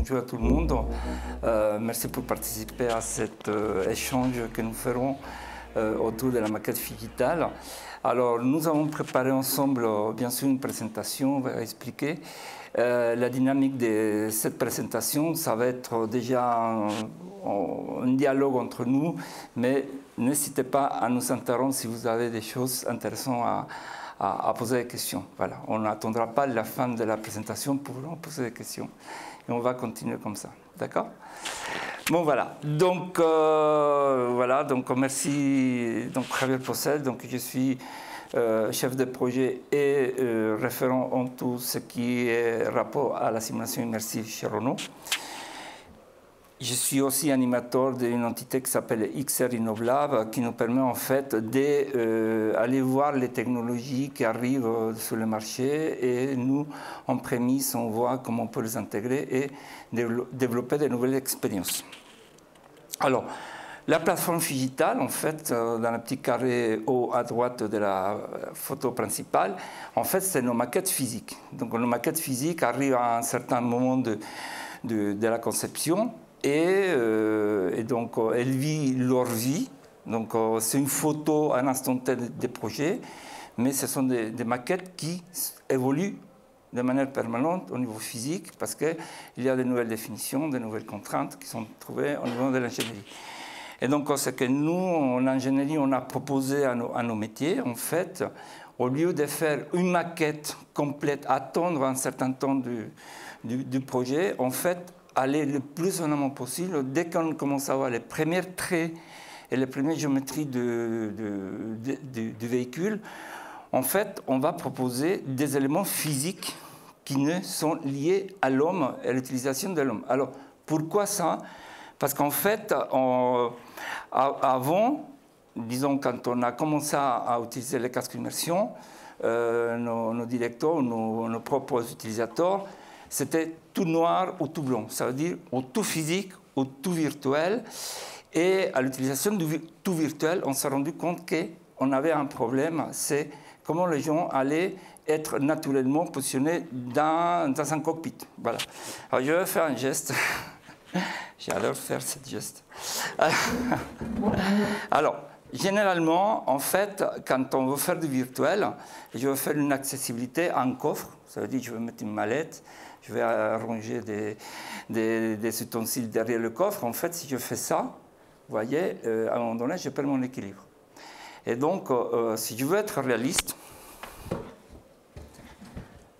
bonjour à tout le monde. Merci pour participer à cet échange que nous ferons autour de la maquette digitale. Alors, nous avons préparé ensemble, bien sûr, une présentation, on va expliquer. La dynamique de cette présentation, ça va être déjà un dialogue entre nous, mais n'hésitez pas à nous interrompre si vous avez des choses intéressantes à poser des questions. Voilà. On n'attendra pas la fin de la présentation pour poser des questions. Et on va continuer comme ça. D'accord? Bon, voilà. Donc, merci. Donc, Javier Possel. Donc, je suis chef de projet et référent en tout ce qui est rapport à la simulation immersive chez Renault. Je suis aussi animateur d'une entité qui s'appelle XR InnovLab, qui nous permet en fait d'aller voir les technologies qui arrivent sur le marché et nous, en prémisse, on voit comment on peut les intégrer et développer de nouvelles expériences. Alors, la plateforme digitale, en fait, dans le petit carré haut à droite de la photo principale, en fait, c'est nos maquettes physiques. Donc, nos maquettes physiques arrivent à un certain moment de la conception. Et donc, elles vivent leur vie. Donc, c'est une photo à un instant T des projets, mais ce sont des maquettes qui évoluent de manière permanente au niveau physique, parce qu'il y a de nouvelles définitions, de nouvelles contraintes qui sont trouvées au niveau de l'ingénierie. Et donc, ce que nous, en ingénierie, on a proposé à nos métiers, en fait, au lieu de faire une maquette complète, attendre un certain temps du projet, en fait, aller le plus en amont possible. Dès qu'on commence à voir les premiers traits et les premières géométries du véhicule, en fait, on va proposer des éléments physiques qui ne sont liés à l'homme et à l'utilisation de l'homme. Alors, pourquoi ça? Parce qu'en fait, avant, disons, quand on a commencé à utiliser les casques d'immersion, nos directeurs, nos propres utilisateurs, c'était tout noir ou tout blanc, ça veut dire ou tout physique ou tout virtuel. Et à l'utilisation du tout virtuel, on s'est rendu compte qu'on avait un problème, c'est comment les gens allaient être naturellement positionnés dans un cockpit. Voilà. Alors je vais faire un geste. J'adore faire ce geste. Alors, généralement, en fait, quand on veut faire du virtuel, je veux faire une accessibilité à un coffre, ça veut dire que je vais mettre une mallette, je vais arranger des ustensiles derrière le coffre. En fait, si je fais ça, vous voyez, à un moment donné, je perds mon équilibre. Et donc, si je veux être réaliste,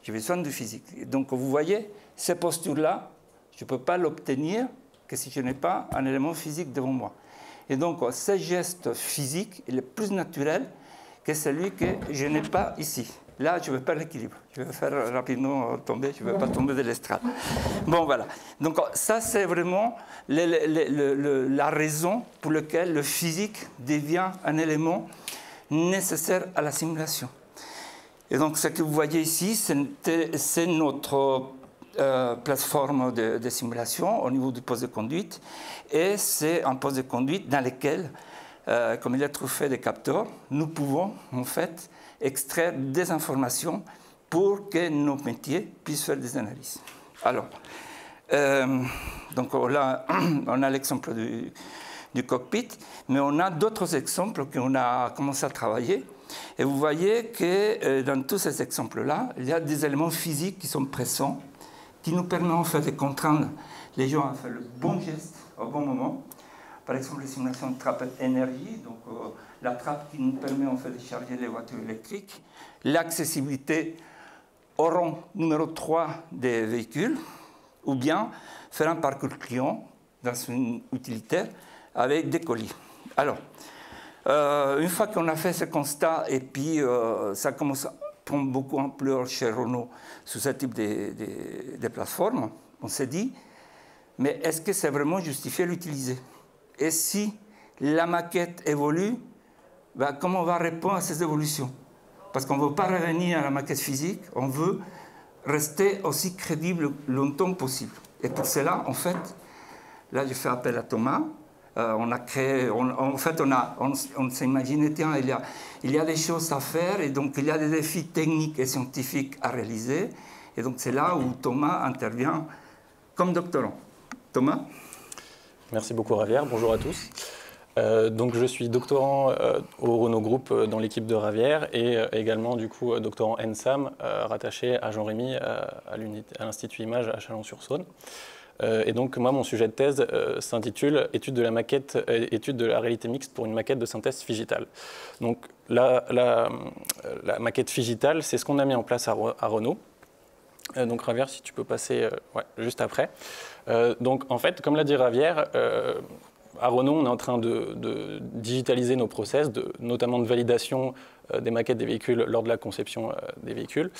j'ai besoin du physique. Et donc, vous voyez, ces postures-là, je ne peux pas l'obtenir que si je n'ai pas un élément physique devant moi. Et donc, ce geste physique, il est plus naturel que celui que je n'ai pas ici. Là, je ne veux pas l'équilibre. Je vais faire rapidement tomber, je ne veux pas tomber de l'estrade. Bon, voilà. Donc, ça, c'est vraiment la raison pour laquelle le physique devient un élément nécessaire à la simulation. Et donc, ce que vous voyez ici, c'est notre plateforme de simulation au niveau du poste de conduite. Et c'est un poste de conduite dans lequel, comme il y a trouvé des capteurs, nous pouvons, en fait, extraire des informations pour que nos métiers puissent faire des analyses. Alors, donc là, on a l'exemple du cockpit, mais on a d'autres exemples qu'on a commencé à travailler. Et vous voyez que dans tous ces exemples-là, il y a des éléments physiques qui sont présents, qui nous permettent en fait de contraindre les gens à faire le bon geste au bon moment. Par exemple, les simulations de trappe énergie, donc la trappe qui nous permet en fait de charger les voitures électriques, l'accessibilité au rang numéro 3 des véhicules, ou bien faire un parcours client dans une utilitaire avec des colis. Alors, une fois qu'on a fait ce constat, et puis ça commence à prendre beaucoup d'ampleur chez Renault sous ce type de plateforme, on s'est dit, mais est-ce que c'est vraiment justifié de l'utiliser? Et si la maquette évolue, ben comment on va répondre à ces évolutions? Parce qu'on ne veut pas revenir à la maquette physique, on veut rester aussi crédible longtemps possible. Et pour cela, en fait, là je fais appel à Thomas, on a créé, en fait on s'est imaginé, tiens, il y a des choses à faire, et donc il y a des défis techniques et scientifiques à réaliser, et donc c'est là où Thomas intervient comme doctorant. Thomas? Merci beaucoup Ravière, bonjour à tous. Donc je suis doctorant au Renault Group dans l'équipe de Ravière et également du coup doctorant ENSAM rattaché à Jean-Rémy à l'Institut Image à Chalon-sur-Saône. Et donc moi mon sujet de thèse s'intitule étude de la réalité mixte pour une maquette de synthèse digitale. Donc la maquette digitale, c'est ce qu'on a mis en place à Renault. Donc Ravière, si tu peux passer juste après. Donc en fait, comme l'a dit Ravière, à Renault, on est en train de digitaliser nos process, notamment de validation des maquettes des véhicules lors de la conception des véhicules.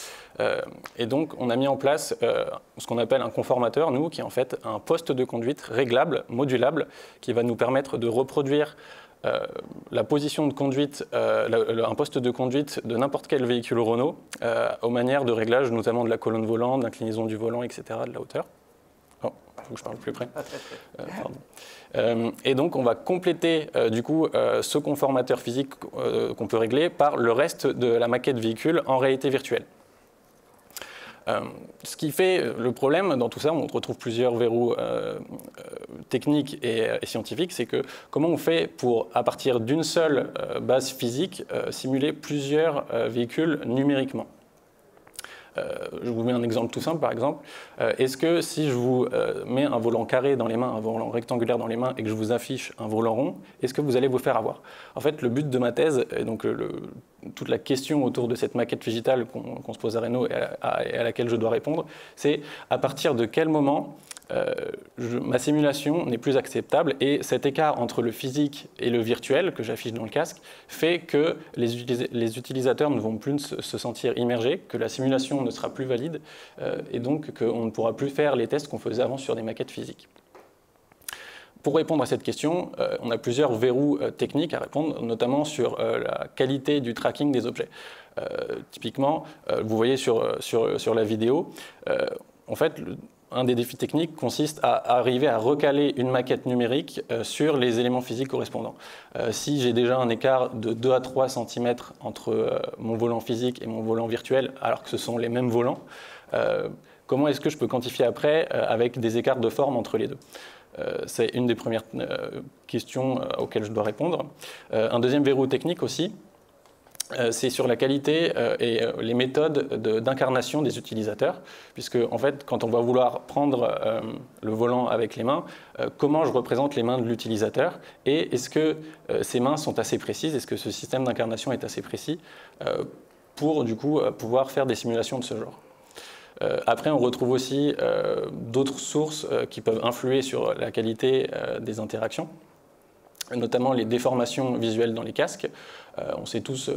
Et donc, on a mis en place ce qu'on appelle un conformateur, nous, qui est en fait un poste de conduite réglable, modulable, qui va nous permettre de reproduire la position de conduite, un poste de conduite de n'importe quel véhicule Renault, aux manières de réglage, notamment de la colonne volante, d'inclinaison du volant, etc., de la hauteur. Oh, il faut que je parle plus près. Pardon. Et donc, on va compléter du coup ce conformateur physique qu'on peut régler par le reste de la maquette véhicule en réalité virtuelle. Ce qui fait le problème dans tout ça, on retrouve plusieurs verrous techniques et scientifiques, c'est que comment on fait pour, à partir d'une seule base physique, simuler plusieurs véhicules numériquement. Je vous mets un exemple tout simple, par exemple. Est-ce que si je vous mets un volant carré dans les mains, un volant rectangulaire dans les mains, et que je vous affiche un volant rond, est-ce que vous allez vous faire avoir? En fait, le but de ma thèse, et donc toute la question autour de cette maquette digitale qu'on se pose à Renault et à laquelle je dois répondre, c'est à partir de quel moment ma simulation n'est plus acceptable et cet écart entre le physique et le virtuel que j'affiche dans le casque fait que les utilisateurs ne vont plus se sentir immergés, que la simulation ne sera plus valide et donc qu'on ne pourra plus faire les tests qu'on faisait avant sur des maquettes physiques. Pour répondre à cette question, on a plusieurs verrous techniques à répondre, notamment sur la qualité du tracking des objets. Typiquement, vous voyez sur la vidéo, en fait, un des défis techniques consiste à arriver à recaler une maquette numérique sur les éléments physiques correspondants. Si j'ai déjà un écart de 2 à 3 cm entre mon volant physique et mon volant virtuel, alors que ce sont les mêmes volants, comment est-ce que je peux quantifier après avec des écarts de forme entre les deux? C'est une des premières questions auxquelles je dois répondre. Un deuxième verrou technique aussi, c'est sur la qualité et les méthodes d'incarnation des utilisateurs, puisque en fait, quand on va vouloir prendre le volant avec les mains, comment je représente les mains de l'utilisateur et est-ce que ces mains sont assez précises, est-ce que ce système d'incarnation est assez précis pour du coup pouvoir faire des simulations de ce genre. Après, on retrouve aussi d'autres sources qui peuvent influer sur la qualité des interactions, notamment les déformations visuelles dans les casques. On sait tous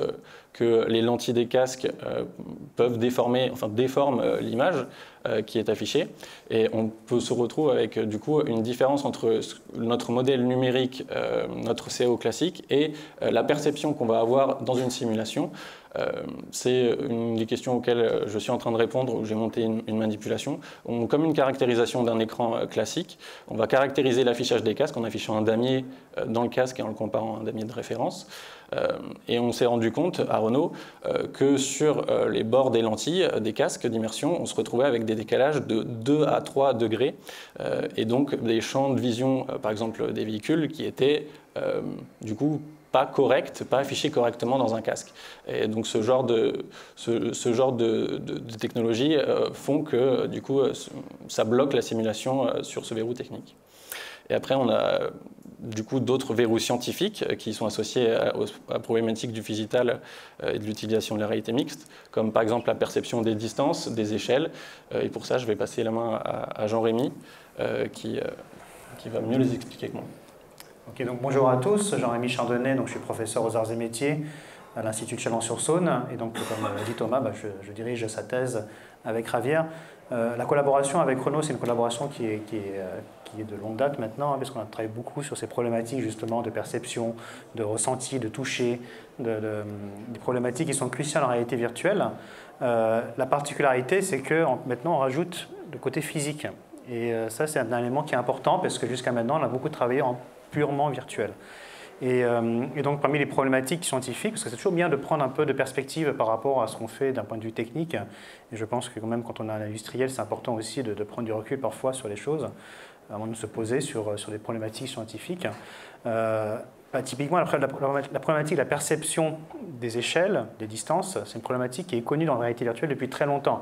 que les lentilles des casques peuvent déformer, enfin déforment l'image qui est affichée. Et on peut se retrouver avec du coup une différence entre notre modèle numérique, notre CO classique, et la perception qu'on va avoir dans une simulation. C'est une des questions auxquelles je suis en train de répondre, où j'ai monté une manipulation. Comme une caractérisation d'un écran classique, on va caractériser l'affichage des casques en affichant un damier dans le casque et en le comparant à un damier de référence. Et on s'est rendu compte à Renault que sur les bords des lentilles des casques d'immersion, on se retrouvait avec des décalages de 2 à 3 degrés et donc des champs de vision, par exemple des véhicules, qui étaient du coup pas corrects, pas affichés correctement dans un casque. Et donc ce genre de technologies font que du coup ça bloque la simulation sur ce verrou technique. Et après, on a du coup d'autres verrous scientifiques qui sont associés à la problématique du digital et de l'utilisation de la réalité mixte, comme par exemple la perception des distances, des échelles. Et pour ça, je vais passer la main à Jean-Rémy qui va mieux les expliquer que moi. Ok, donc bonjour à tous, Jean-Rémy Chardonnay, donc je suis professeur aux arts et métiers à l'Institut de Chalon-sur-Saône. Et donc, comme l'a dit Thomas, je dirige sa thèse avec Ravière. La collaboration avec Renault, c'est une collaboration qui est de longue date maintenant, parce qu'on a travaillé beaucoup sur ces problématiques justement de perception, de ressenti, de toucher, des problématiques qui sont cruciales en réalité virtuelle. La particularité, c'est que maintenant on rajoute le côté physique. Et ça, c'est un élément qui est important, parce que jusqu'à maintenant, on a beaucoup travaillé en purement virtuel. Et donc parmi les problématiques scientifiques, parce que c'est toujours bien de prendre un peu de perspective par rapport à ce qu'on fait d'un point de vue technique, et je pense que quand même quand on est un industriel, c'est important aussi de prendre du recul parfois sur les choses, avant de se poser sur des problématiques scientifiques. Typiquement, la problématique de la perception des échelles, des distances, c'est une problématique qui est connue dans la réalité virtuelle depuis très longtemps.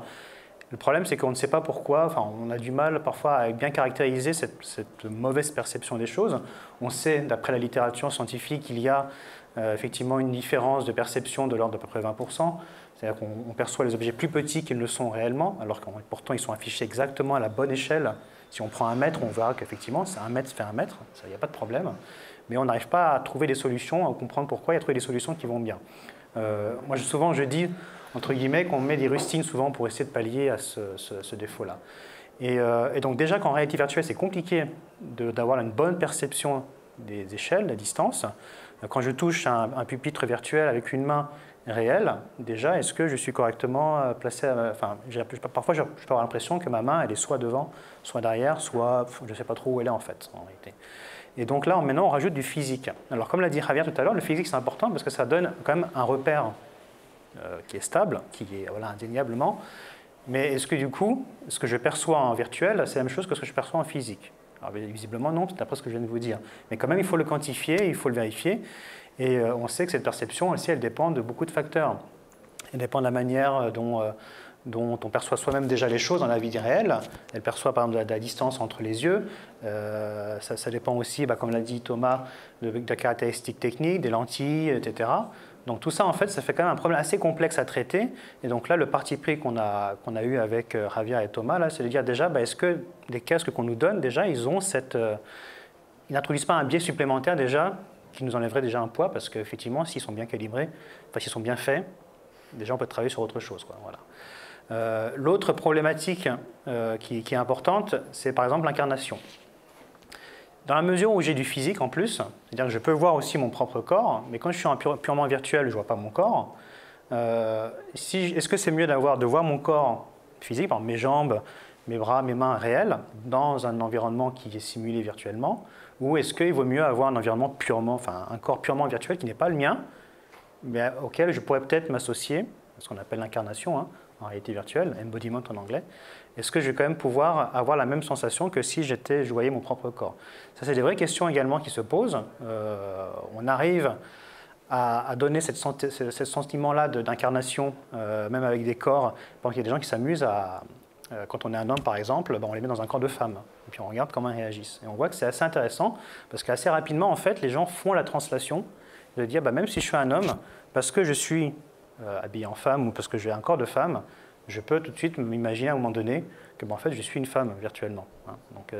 Le problème, c'est qu'on ne sait pas pourquoi, enfin, on a du mal parfois à bien caractériser cette mauvaise perception des choses. On sait, d'après la littérature scientifique, qu'il y a effectivement une différence de perception de l'ordre d'à peu près 20%. C'est-à-dire qu'on perçoit les objets plus petits qu'ils ne le sont réellement, alors que pourtant ils sont affichés exactement à la bonne échelle. Si on prend 1 mètre, on verra qu'effectivement, c'est 1 mètre fait 1 mètre, il n'y a pas de problème. Mais on n'arrive pas à trouver des solutions, à comprendre pourquoi, et à trouver des solutions qui vont bien. Moi, souvent, je dis, entre guillemets, qu'on met des rustines souvent pour essayer de pallier à ce défaut-là. Et donc déjà qu'en réalité virtuelle, c'est compliqué d'avoir une bonne perception des échelles, la distance. Quand je touche un pupitre virtuel avec une main réelle, déjà, est-ce que je suis correctement placé parfois, je peux avoir l'impression que ma main, elle est soit devant, soit derrière, soit je ne sais pas trop où elle est en fait, en réalité. Et donc là, maintenant, on rajoute du physique. Alors, comme l'a dit Javier tout à l'heure, le physique, c'est important parce que ça donne quand même un repère qui est stable, qui est indéniablement. Mais est-ce que du coup, ce que je perçois en virtuel, c'est la même chose que ce que je perçois en physique? Alors, visiblement, non, c'est d'après ce que je viens de vous dire. Mais quand même, il faut le quantifier, il faut le vérifier. Et on sait que cette perception, aussi, elle dépend de beaucoup de facteurs. Elle dépend de la manière dont on perçoit soi-même déjà les choses dans la vie réelle. Elle perçoit par exemple de la distance entre les yeux. Ça dépend aussi, comme l'a dit Thomas, de la caractéristique technique, des lentilles, etc. Donc tout ça, en fait, ça fait quand même un problème assez complexe à traiter. Et donc là, le parti pris qu'on a eu avec Javier et Thomas, c'est de dire déjà, est-ce que les casques qu'on nous donne, déjà, ils n'introduisent pas un biais supplémentaire déjà qui nous enlèverait déjà un poids, parce qu'effectivement, s'ils sont bien calibrés, s'ils sont bien faits, déjà on peut travailler sur autre chose, Voilà. L'autre problématique qui est importante, c'est par exemple l'incarnation. Dans la mesure où j'ai du physique en plus, c'est-à-dire que je peux voir aussi mon propre corps, mais quand je suis purement virtuel, je ne vois pas mon corps. Est-ce que c'est mieux de voir mon corps physique, par exemple mes jambes, mes bras, mes mains réels, dans un environnement qui est simulé virtuellement, ou est-ce qu'il vaut mieux avoir un environnement un corps purement virtuel qui n'est pas le mien, mais auquel je pourrais peut-être m'associer, ce qu'on appelle l'incarnation, en réalité virtuelle, embodiment en anglais. Est-ce que je vais quand même pouvoir avoir la même sensation que si je voyais mon propre corps? Ça, c'est des vraies questions également qui se posent. On arrive à donner ce sentiment-là d'incarnation, même avec des corps. Par exemple, il y a des gens qui s'amusent quand on est un homme, par exemple, on les met dans un corps de femme. Et puis on regarde comment ils réagissent. Et on voit que c'est assez intéressant, parce qu'assez rapidement, en fait, les gens font la translation de dire, même si je suis un homme, parce que je suis habillé en femme ou parce que j'ai un corps de femme, je peux tout de suite m'imaginer à un moment donné que en fait, je suis une femme virtuellement. Donc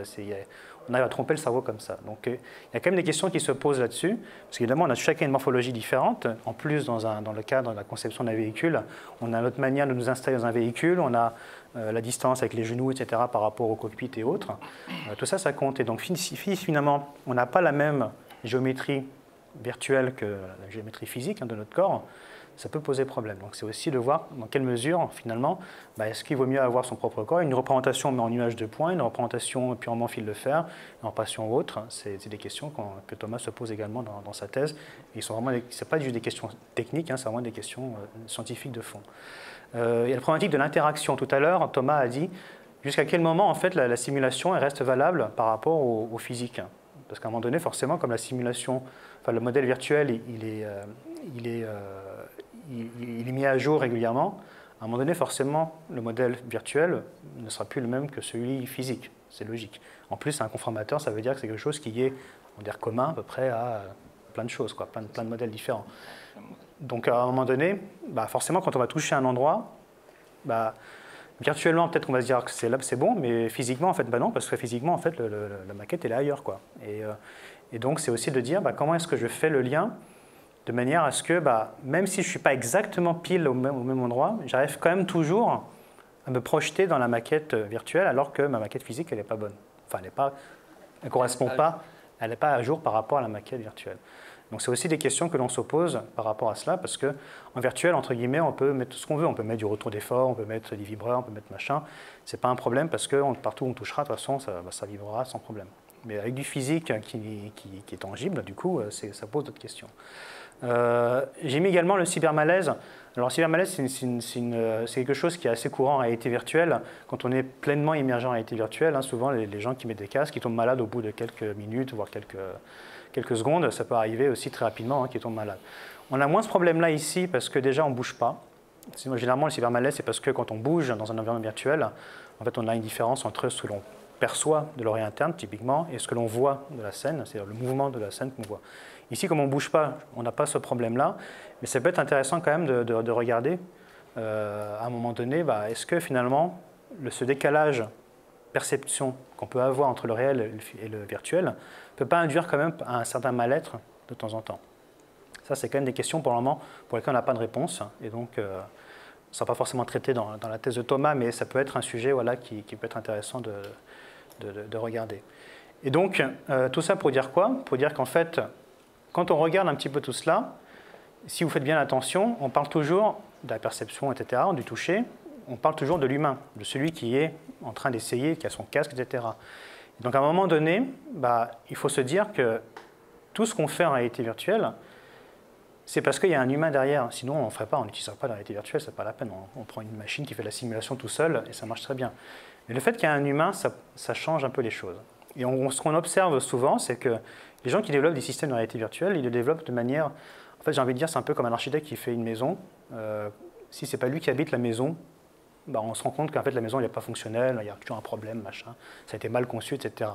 on arrive à tromper le cerveau comme ça. Donc il y a quand même des questions qui se posent là-dessus, parce qu'évidemment, on a chacun une morphologie différente. En plus, dans le cadre de la conception d'un véhicule, on a notre manière de nous installer dans un véhicule, on a la distance avec les genoux, etc., par rapport au cockpit et autres. Tout ça, ça compte. Et donc finalement, on n'a pas la même géométrie virtuelle que la géométrie physique de notre corps. Ça peut poser problème. Donc c'est aussi de voir dans quelle mesure, finalement, est-ce qu'il vaut mieux avoir son propre corps, une représentation en nuage de points, une représentation purement fil de fer, une représentation autre. C'est des questions que Thomas se pose également dans sa thèse. Et ce n'est pas juste des questions techniques, c'est vraiment des questions scientifiques de fond. Il y a la problématique de l'interaction. Tout à l'heure, Thomas a dit jusqu'à quel moment, en fait, la simulation elle reste valable par rapport au physique. Parce qu'à un moment donné, forcément, comme la simulation, le modèle virtuel, il est mis à jour régulièrement. À un moment donné, forcément, le modèle virtuel ne sera plus le même que celui physique. C'est logique. En plus, c'est un conformateur, ça veut dire que c'est quelque chose qui est, commun à peu près à plein de choses, plein de modèles différents. Donc, à un moment donné, forcément, quand on va toucher un endroit, virtuellement, peut-être qu'on va se dire que c'est bon, mais physiquement, en fait, non, parce que physiquement, en fait, la maquette, elle est ailleurs, Et donc, c'est aussi de dire comment est-ce que je fais le lien de manière à ce que, même si je ne suis pas exactement pile au même endroit, j'arrive quand même toujours à me projeter dans la maquette virtuelle, alors que ma maquette physique, elle n'est pas bonne. Enfin, elle ne correspond pas, elle n'est pas à jour par rapport à la maquette virtuelle. Donc, c'est aussi des questions que l'on se pose par rapport à cela, parce qu'en virtuel, entre guillemets, on peut mettre tout ce qu'on veut. On peut mettre du retour d'effort, on peut mettre des vibreurs, on peut mettre machin. Ce n'est pas un problème, parce que partout où on touchera, de toute façon, ça vibrera sans problème. Mais avec du physique qui est tangible, du coup, ça pose d'autres questions. J'ai mis également le cybermalaise. Alors, le cybermalaise, c'est quelque chose qui est assez courant en réalité virtuelle. Quand on est pleinement immergé en réalité virtuelle, hein, souvent les gens qui mettent des casques, qui tombent malades au bout de quelques minutes, voire quelques secondes. Ça peut arriver aussi très rapidement, hein, qu'ils tombent malades. On a moins ce problème-là ici parce que déjà, on ne bouge pas. Généralement, le cybermalaise, c'est parce que quand on bouge dans un environnement virtuel, en fait, on a une différence entre ce que l'on perçoit de l'oreille interne, typiquement, et ce que l'on voit de la scène, c'est-à-dire le mouvement de la scène qu'on voit. Ici, comme on ne bouge pas, on n'a pas ce problème-là, mais ça peut être intéressant quand même de regarder, à un moment donné, est-ce que finalement, ce décalage perception qu'on peut avoir entre le réel et le virtuel ne peut pas induire quand même un certain mal-être de temps en temps. Ça, c'est quand même des questions pour le moment pour lesquelles on n'a pas de réponse, et donc ça ne sera pas forcément traité dans la thèse de Thomas, mais ça peut être un sujet qui peut être intéressant de regarder. Et donc, tout ça pour dire quoi? Pour dire qu'en fait, quand on regarde un petit peu tout cela, si vous faites bien attention, on parle toujours de la perception, etc., du toucher, on parle toujours de l'humain, de celui qui est en train d'essayer, qui a son casque, etc. Et donc à un moment donné, il faut se dire que tout ce qu'on fait en réalité virtuelle, c'est parce qu'il y a un humain derrière. Sinon, on ne ferait pas, on n'utiliserait pas la réalité virtuelle, ce n'est pas la peine. On prend une machine qui fait la simulation tout seul et ça marche très bien. Mais le fait qu'il y a un humain, ça change un peu les choses. Et ce qu'on observe souvent, c'est que les gens qui développent des systèmes de réalité virtuelle, ils le développent de manière... En fait, j'ai envie de dire, c'est un peu comme un architecte qui fait une maison. Si ce n'est pas lui qui habite la maison, on se rend compte qu'en fait, la maison n'est pas fonctionnelle, il y a toujours un problème, machin, ça a été mal conçu, etc.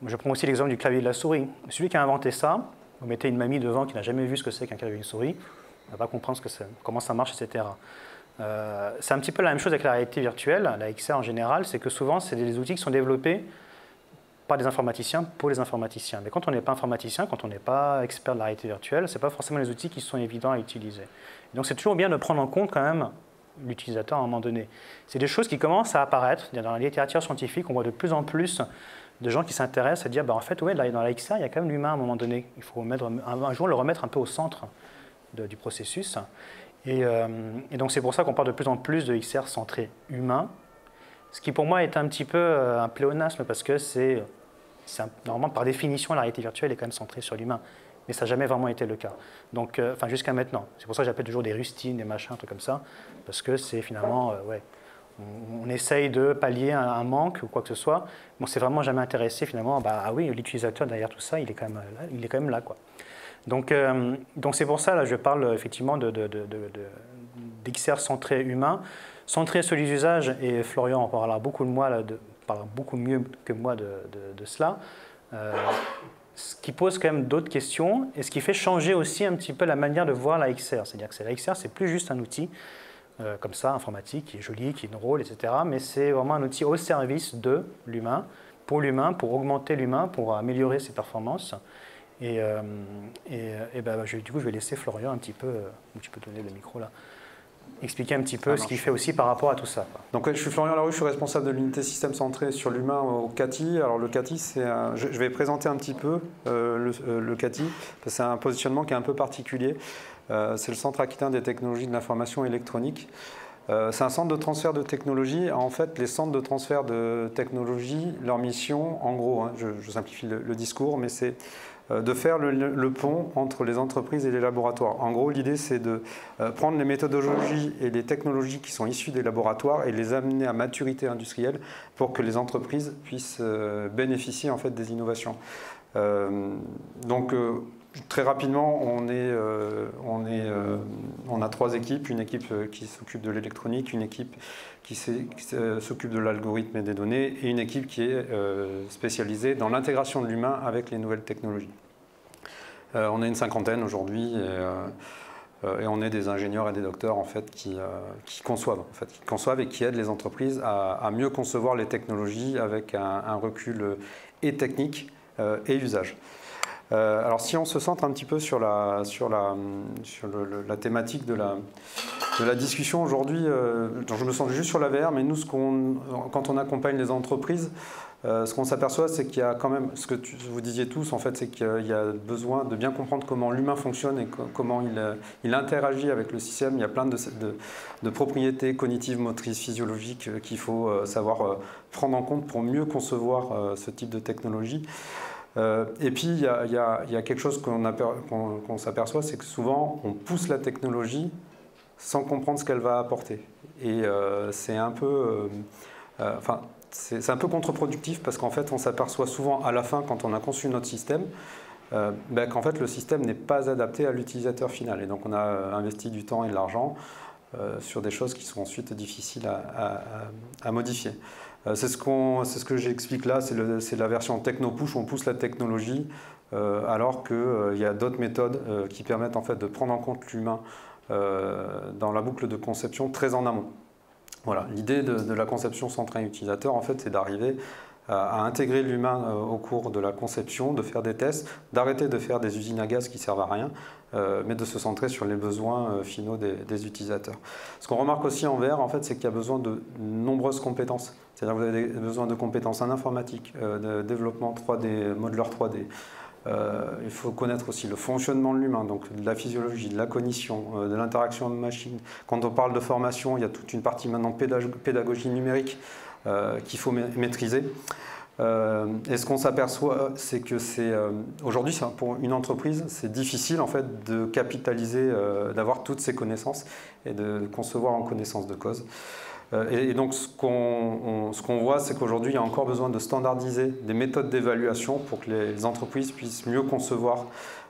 Je prends aussi l'exemple du clavier et de la souris. Celui qui a inventé ça, vous mettez une mamie devant qui n'a jamais vu ce que c'est qu'un clavier et une souris, elle ne va pas comprendre comment ça marche, etc. C'est un petit peu la même chose avec la réalité virtuelle, la XR en général, c'est que souvent, c'est des outils qui sont développés par des informaticiens pour les informaticiens. Mais quand on n'est pas informaticien, quand on n'est pas expert de la réalité virtuelle, ce n'est pas forcément les outils qui sont évidents à utiliser. Et donc c'est toujours bien de prendre en compte quand même l'utilisateur à un moment donné. C'est des choses qui commencent à apparaître. Dans la littérature scientifique, on voit de plus en plus de gens qui s'intéressent à dire en fait, ouais, dans la XR, il y a quand même l'humain à un moment donné. Il faut un jour le remettre un peu au centre du processus. Et donc c'est pour ça qu'on parle de plus en plus de XR centré humain, ce qui pour moi est un petit peu un pléonasme parce que normalement par définition la réalité virtuelle est quand même centrée sur l'humain, mais ça n'a jamais vraiment été le cas. Donc, jusqu'à maintenant. C'est pour ça que j'appelle toujours des rustines, des machins, un truc comme ça, parce que c'est finalement, on essaye de pallier un manque ou quoi que ce soit, mais on ne s'est vraiment jamais intéressé finalement, ah oui, l'utilisateur derrière tout ça, il est quand même là, quoi. Donc c'est pour ça, là, je parle effectivement d'XR centré humain, centré sur les usages, et Florian en parlera beaucoup mieux que moi de cela, ce qui pose quand même d'autres questions, et ce qui fait changer aussi un petit peu la manière de voir la XR. C'est-à-dire que la XR, c'est plus juste un outil comme ça, informatique, qui est joli, qui est drôle, etc., mais c'est vraiment un outil au service de l'humain, pour augmenter l'humain, pour améliorer ses performances. Du coup, je vais laisser Florian un petit peu, ou tu peux donner le micro là, expliquer un petit peu ce qu'il fait aussi par rapport à tout ça. Donc, je suis Florian Larouche, je suis responsable de l'unité système centré sur l'humain au CATI. Alors le CATI, je vais présenter un petit peu le CATI, c'est un positionnement qui est un peu particulier. C'est le Centre Aquitain des technologies de l'information électronique. C'est un centre de transfert de technologie. En fait, les centres de transfert de technologie, leur mission, en gros, je simplifie le discours, mais c'est de faire le pont entre les entreprises et les laboratoires. En gros, l'idée, c'est de prendre les méthodologies et les technologies qui sont issues des laboratoires et les amener à maturité industrielle pour que les entreprises puissent bénéficier en fait, des innovations. Très rapidement, on a 3 équipes. Une équipe qui s'occupe de l'électronique, une équipe qui s'occupe de l'algorithme et des données, et une équipe qui est spécialisée dans l'intégration de l'humain avec les nouvelles technologies. On est une 50aine aujourd'hui, et on est des ingénieurs et des docteurs en fait, qui conçoivent et qui aident les entreprises à mieux concevoir les technologies avec un recul et technique et usage. Alors si on se centre un petit peu sur la thématique de la discussion aujourd'hui, je me centre juste sur la VR, mais nous, quand on accompagne les entreprises, ce qu'on s'aperçoit, c'est qu'il y a quand même, ce que vous disiez tous, en fait, c'est qu'il y a besoin de bien comprendre comment l'humain fonctionne et comment il interagit avec le système. Il y a plein de propriétés cognitives, motrices, physiologiques qu'il faut savoir prendre en compte pour mieux concevoir ce type de technologie. Et puis, il y a quelque chose qu'on s'aperçoit, c'est que souvent, on pousse la technologie sans comprendre ce qu'elle va apporter. Et c'est un peu... c'est un peu contre-productif parce qu'en fait, on s'aperçoit souvent à la fin, quand on a conçu notre système, qu'en fait, le système n'est pas adapté à l'utilisateur final. Et donc, on a investi du temps et de l'argent sur des choses qui sont ensuite difficiles à modifier. C'est ce que j'explique là, c'est la version techno-push, on pousse la technologie alors qu'il y a d'autres méthodes qui permettent en fait de prendre en compte l'humain dans la boucle de conception très en amont. Voilà, l'idée de la conception centrée utilisateur, en fait, c'est d'arriver à intégrer l'humain au cours de la conception, de faire des tests, d'arrêter de faire des usines à gaz qui ne servent à rien, mais de se centrer sur les besoins finaux des utilisateurs. Ce qu'on remarque aussi en VR, en fait, c'est qu'il y a besoin de nombreuses compétences. C'est-à-dire que vous avez besoin de compétences en informatique, de développement 3D, modeleur 3D. Il faut connaître aussi le fonctionnement de l'humain, donc de la physiologie, de la cognition, de l'interaction de machines. Quand on parle de formation, il y a toute une partie maintenant pédagogie numérique qu'il faut maîtriser. Et ce qu'on s'aperçoit, c'est que aujourd'hui, pour une entreprise, c'est difficile en fait de capitaliser, d'avoir toutes ces connaissances et de concevoir en connaissance de cause. Et donc, ce qu'on voit, c'est qu'aujourd'hui, il y a encore besoin de standardiser des méthodes d'évaluation pour que les entreprises puissent mieux concevoir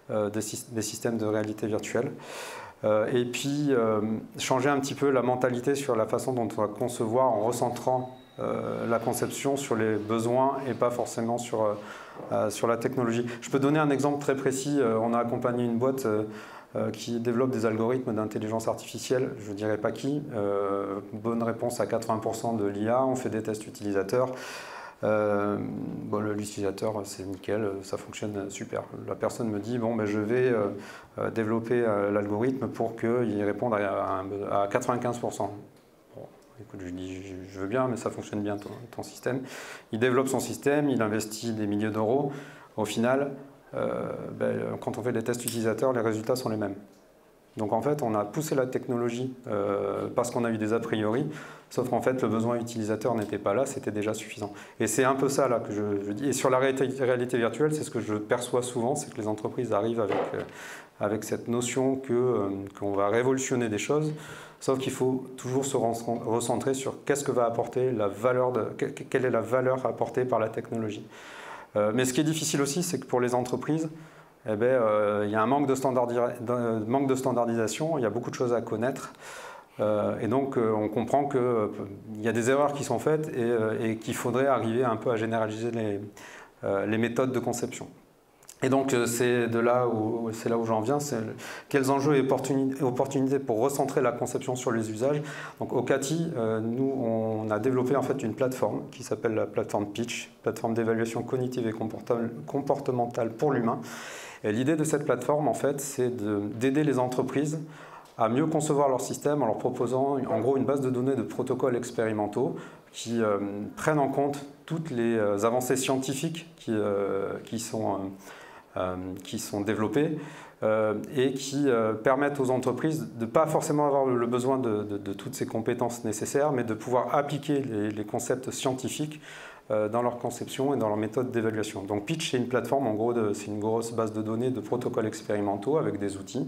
des systèmes de réalité virtuelle. Et puis, changer un petit peu la mentalité sur la façon dont on va concevoir en recentrant la conception sur les besoins et pas forcément sur la technologie. Je peux donner un exemple très précis. On a accompagné une boîte qui développe des algorithmes d'intelligence artificielle, je ne dirais pas qui, bonne réponse à 80% de l'IA, on fait des tests utilisateurs. L'utilisateur, c'est nickel, ça fonctionne super. La personne me dit, je vais développer l'algorithme pour qu'il réponde à 95%. Bon, écoute, je dis, je veux bien, mais ça fonctionne bien ton système. Il développe son système, il investit des milliers d'euros. Au final, quand on fait des tests utilisateurs, les résultats sont les mêmes. Donc en fait, on a poussé la technologie parce qu'on a eu des a priori, sauf qu'en fait, le besoin utilisateur n'était pas là, c'était déjà suffisant. Et c'est un peu ça là que je dis. Et sur la réalité virtuelle, c'est ce que je perçois souvent, c'est que les entreprises arrivent avec cette notion qu'on va révolutionner des choses, sauf qu'il faut toujours se recentrer sur qu'est-ce que va apporter la valeur, quelle est la valeur apportée par la technologie. Mais ce qui est difficile aussi, c'est que pour les entreprises, il y a un manque de standardisation, il y a beaucoup de choses à connaître. Et donc, on comprend qu'il y a des erreurs qui sont faites et qu'il faudrait arriver un peu à généraliser les méthodes de conception. Et donc, c'est là où j'en viens, c'est quels enjeux et opportunités pour recentrer la conception sur les usages. Donc, au CATI, nous, on a développé en fait une plateforme qui s'appelle la plateforme Pitch, plateforme d'évaluation cognitive et comportementale pour l'humain. Et l'idée de cette plateforme, en fait, c'est d'aider les entreprises à mieux concevoir leur système en leur proposant en gros une base de données de protocoles expérimentaux qui prennent en compte toutes les avancées scientifiques qui sont développées et qui permettent aux entreprises de ne pas forcément avoir le besoin de toutes ces compétences nécessaires, mais de pouvoir appliquer les concepts scientifiques dans leur conception et dans leur méthode d'évaluation. Donc Pitch, c'est une plateforme, en gros, c'est une grosse base de données de protocoles expérimentaux avec des outils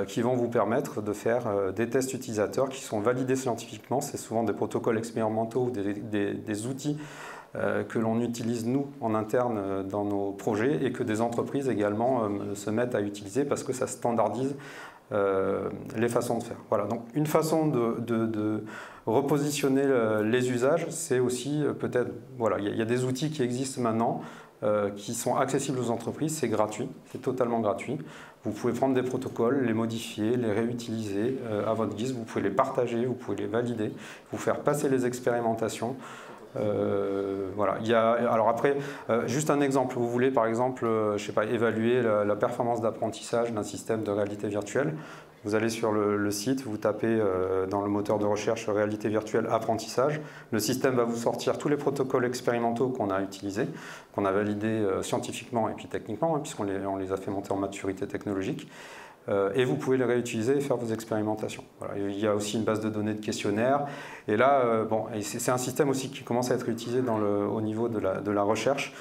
qui vont vous permettre de faire des tests utilisateurs qui sont validés scientifiquement. C'est souvent des protocoles expérimentaux ou des outils que l'on utilise nous en interne dans nos projets et que des entreprises également se mettent à utiliser parce que ça standardise les façons de faire. Voilà, donc une façon de repositionner les usages, c'est aussi peut-être, voilà, il y a des outils qui existent maintenant qui sont accessibles aux entreprises, c'est gratuit, c'est totalement gratuit. Vous pouvez prendre des protocoles, les modifier, les réutiliser à votre guise, vous pouvez les partager, vous pouvez les valider, vous faire passer les expérimentations. voilà. Alors après, juste un exemple. Vous voulez par exemple, je sais pas, évaluer la performance d'apprentissage d'un système de réalité virtuelle. Vous allez sur le site, vous tapez dans le moteur de recherche réalité virtuelle apprentissage. Le système va vous sortir tous les protocoles expérimentaux qu'on a utilisés, qu'on a validés scientifiquement et puis techniquement, hein, puisqu'on les a fait monter en maturité technologique. Et vous pouvez les réutiliser et faire vos expérimentations. Voilà. Il y a aussi une base de données de questionnaires. Et là, c'est un système aussi qui commence à être utilisé au niveau de la recherche.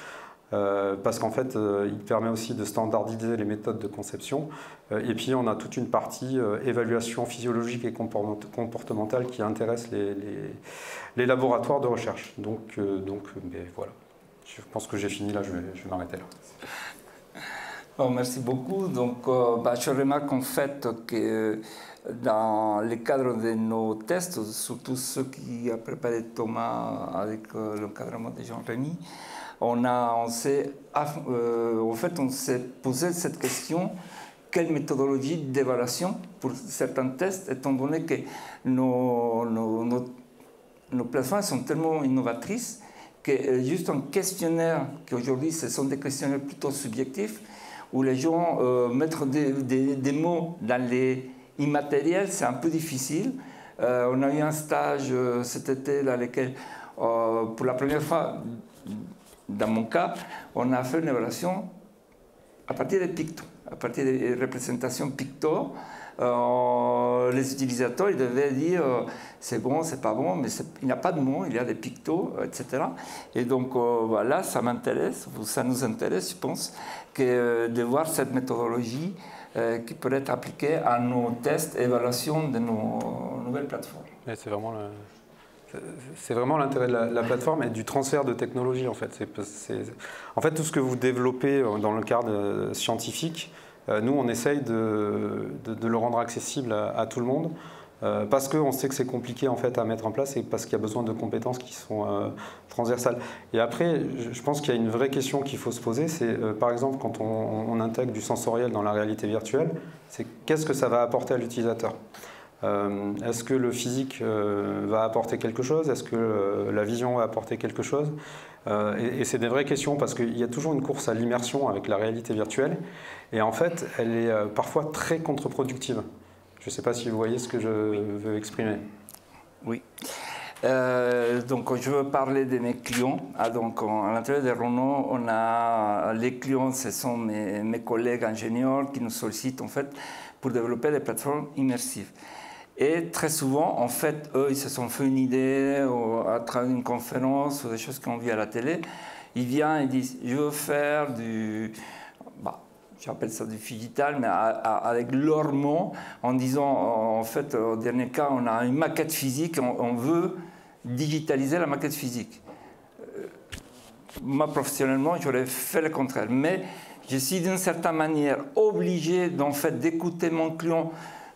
Parce qu'en fait, il permet aussi de standardiser les méthodes de conception. Et puis, on a toute une partie évaluation physiologique et comportementale qui intéresse les laboratoires de recherche. Donc voilà. Je pense que j'ai fini là, je vais m'arrêter là. Oh, merci beaucoup. Donc, je remarque en fait que dans le cadre de nos tests, surtout ceux qui a préparé Thomas avec l'encadrement de Jean-Rémy, on s'est posé cette question: quelle méthodologie d'évaluation pour certains tests, étant donné que nos plateformes sont tellement innovatrices que juste un questionnaire, qu'aujourd'hui ce sont des questionnaires plutôt subjectifs, où les gens mettent des mots dans les immatériels, c'est un peu difficile. On a eu un stage cet été dans lequel, pour la première fois, dans mon cas, on a fait une évaluation à partir des pictos, à partir des représentations picto. Les utilisateurs ils devaient dire c'est bon, c'est pas bon, mais il n'y a pas de mots, il y a des pictos, etc. Et donc voilà, ça m'intéresse, ça nous intéresse, je pense, de voir cette méthodologie qui pourrait être appliquée à nos tests et évaluations de nos nouvelles plateformes. C'est vraiment l'intérêt de la plateforme et du transfert de technologie en fait. En fait, tout ce que vous développez dans le cadre scientifique, nous on essaye de le rendre accessible à tout le monde parce qu'on sait que c'est compliqué en fait à mettre en place et parce qu'il y a besoin de compétences qui sont transversales. Et après, je pense qu'il y a une vraie question qu'il faut se poser, c'est par exemple quand on intègre du sensoriel dans la réalité virtuelle, c'est qu'est-ce que ça va apporter à l'utilisateur ? Est-ce que le physique va apporter quelque chose? Est-ce que la vision va apporter quelque chose? Et c'est des vraies questions parce qu'il y a toujours une course à l'immersion avec la réalité virtuelle et en fait elle est parfois très contre-productive. Je ne sais pas si vous voyez ce que je veux exprimer. Oui. Donc je veux parler de mes clients. Donc à l'intérieur de Renault, on a les clients, ce sont mes collègues ingénieurs qui nous sollicitent en fait pour développer des plateformes immersives. Et très souvent, en fait, eux, ils se sont fait une idée à travers une conférence ou des choses qu'on vit à la télé. Ils viennent et disent, je veux faire du, j'appelle ça du digital, mais avec leurs mots, en disant, en fait, au dernier cas, on a une maquette physique, on veut digitaliser la maquette physique. Moi, professionnellement, j'aurais fait le contraire. Mais je suis d'une certaine manière obligé, en fait, d'écouter mon client,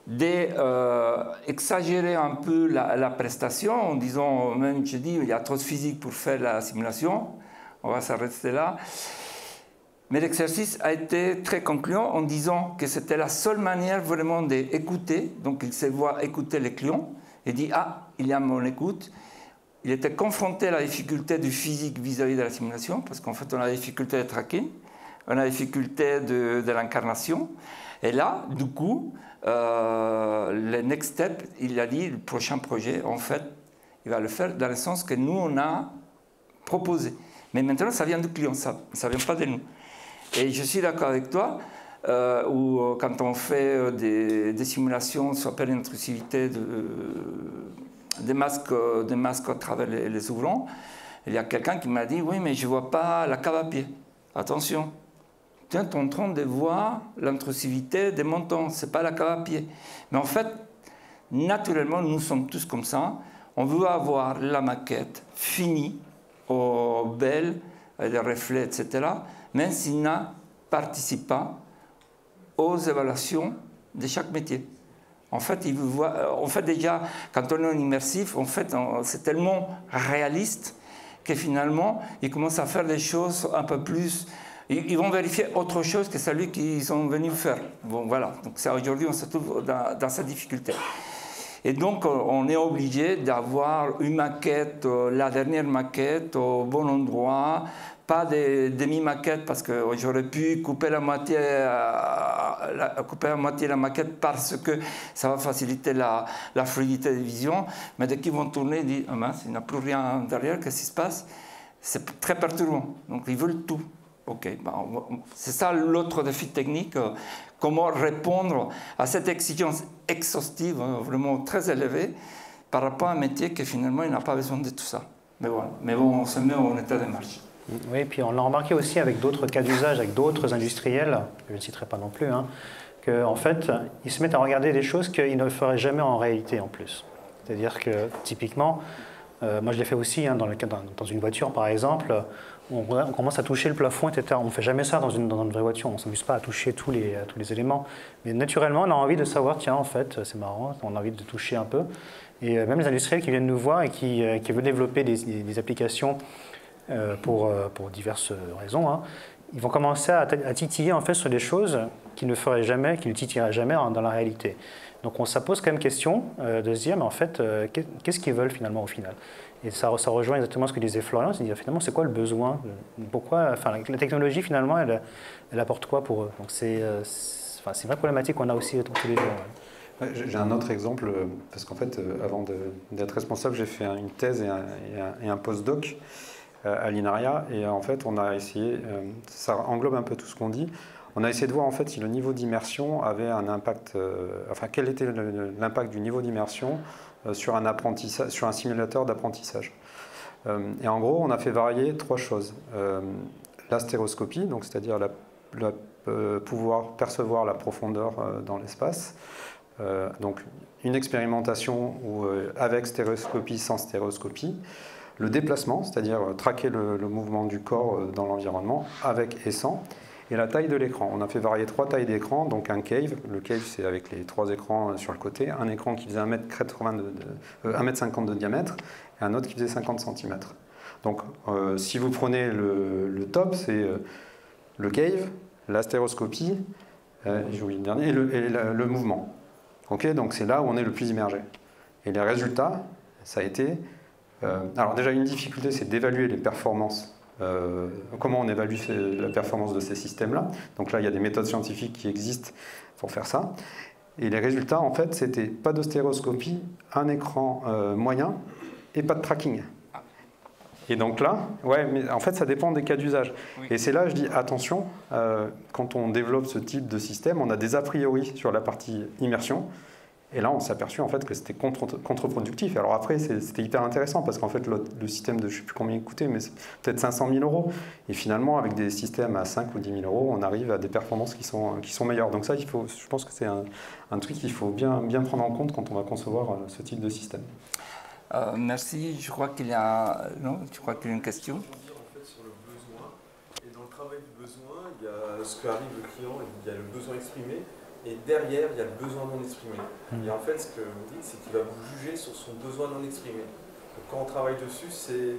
d'exagérer un peu la prestation en disant, même je dis, il y a trop de physique pour faire la simulation, on va s'arrêter là. Mais l'exercice a été très concluant en disant que c'était la seule manière vraiment d'écouter, donc il se voit écouter les clients et dit, ah, il y a mon écoute. Il était confronté à la difficulté du physique vis-à-vis de la simulation, parce qu'en fait on a la difficulté de tracking, on a la difficulté de l'incarnation, et là, du coup, le next step, il a dit, le prochain projet, en fait, il va le faire dans le sens que nous, on a proposé. Mais maintenant, ça vient du client, ça ne vient pas de nous. Et je suis d'accord avec toi, où quand on fait des simulations, ça s'appelle l'intrusivité des masques à travers les ouvrants, il y a quelqu'un qui m'a dit, oui, mais je ne vois pas la cave à pied. Attention. Tu es en train de voir l'intrusivité des montants, ce n'est pas la cave à pied. Mais en fait, naturellement, nous sommes tous comme ça. On veut avoir la maquette finie, belle, avec des reflets, etc., même s'il ne participe pas aux évaluations de chaque métier. En fait, déjà, quand on est en immersif, en fait, c'est tellement réaliste que finalement, ils commencent à faire des choses un peu plus... Ils vont vérifier autre chose que celui qu'ils sont venus faire. Bon, voilà. Donc aujourd'hui, on se trouve dans cette difficulté. Et donc, on est obligé d'avoir une maquette, la dernière maquette, au bon endroit, pas des demi-maquettes, parce que j'aurais pu couper la moitié la maquette parce que ça va faciliter la fluidité de vision. Mais dès qu'ils vont tourner, ils disent « Ah mince, il n'y a plus rien derrière, qu'est-ce qui se passe ?» C'est très perturbant. Donc, ils veulent tout. Ok, c'est ça l'autre défi technique, comment répondre à cette exigence exhaustive, vraiment très élevée, par rapport à un métier qui finalement il n'a pas besoin de tout ça. Mais bon, on se met en état de marche. Oui, puis on l'a remarqué aussi avec d'autres cas d'usage, avec d'autres industriels, je ne citerai pas non plus, hein, qu'en fait, ils se mettent à regarder des choses qu'ils ne feraient jamais en réalité en plus. C'est-à-dire que typiquement, moi je l'ai fait aussi hein, dans une voiture par exemple, on commence à toucher le plafond, etc. On ne fait jamais ça dans une vraie voiture, on ne s'amuse pas à toucher tous les éléments. Mais naturellement, on a envie de savoir, tiens, en fait, c'est marrant, on a envie de toucher un peu. Et même les industriels qui viennent nous voir et qui veulent développer des applications pour diverses raisons, hein, ils vont commencer à titiller en fait sur des choses qu'ils ne feraient jamais, qu'ils ne titilleraient jamais dans la réalité. Donc ça pose quand même question de se dire, mais en fait, qu'est-ce qu'ils veulent finalement au final? Et ça rejoint exactement ce que disait Florian, c'est-à-dire finalement c'est quoi le besoin? Pourquoi, enfin, la technologie finalement elle apporte quoi pour eux? Donc c'est une vraie problématique qu'on a aussi tous les jours. Ouais. J'ai un autre exemple, parce qu'en fait, avant d'être responsable, j'ai fait une thèse et un postdoc à l'INARIA, et en fait on a essayé, ça englobe un peu tout ce qu'on dit, on a essayé de voir en fait si le niveau d'immersion avait un impact, enfin quel était l'impact du niveau d'immersion sur un simulateur d'apprentissage. Et en gros, on a fait varier 3 choses. La stéroscopie, donc c'est-à-dire pouvoir percevoir la profondeur dans l'espace. Donc une expérimentation avec stéroscopie, sans stéroscopie. Le déplacement, c'est-à-dire traquer le mouvement du corps dans l'environnement, avec et sans. Et la taille de l'écran. On a fait varier 3 tailles d'écran, donc un cave. Le cave, c'est avec les 3 écrans sur le côté. Un écran qui faisait 1,50 m de diamètre et un autre qui faisait 50 cm. Donc, si vous prenez le top, c'est le cave, la stéroscopie, j'ai oublié le dernier, et le mouvement. Okay, donc, c'est là où on est le plus immergé. Et les résultats, ça a été... alors déjà, une difficulté, c'est d'évaluer les performances. Comment on évalue la performance de ces systèmes-là. Donc là, il y a des méthodes scientifiques qui existent pour faire ça. Et les résultats, en fait, c'était pas de stéroscopie, un écran moyen et pas de tracking. Et donc là, ouais, mais en fait, ça dépend des cas d'usage. Oui. Et c'est là, je dis, attention, quand on développe ce type de système, on a des a priori sur la partie immersion. Et là, on s'est aperçu en fait que c'était contre-productif. Alors après, c'était hyper intéressant parce qu'en fait, le système de, je ne sais plus combien il coûtait, mais c'est peut-être 500 000 €. Et finalement, avec des systèmes à 5 ou 10 000 €, on arrive à des performances qui sont meilleures. Donc ça, je pense que c'est un truc qu'il faut bien prendre en compte quand on va concevoir ce type de système. Merci. Je crois qu'il y a... Non, je crois qu'il y a une question. En fait, sur le besoin. Et dans le travail du besoin, il y a ce qu'arrive le client, il y a le besoin exprimé. Et derrière, il y a le besoin non exprimé. Et en fait, ce que vous dites, c'est qu'il va vous juger sur son besoin non exprimé. Donc, quand on travaille dessus, c'est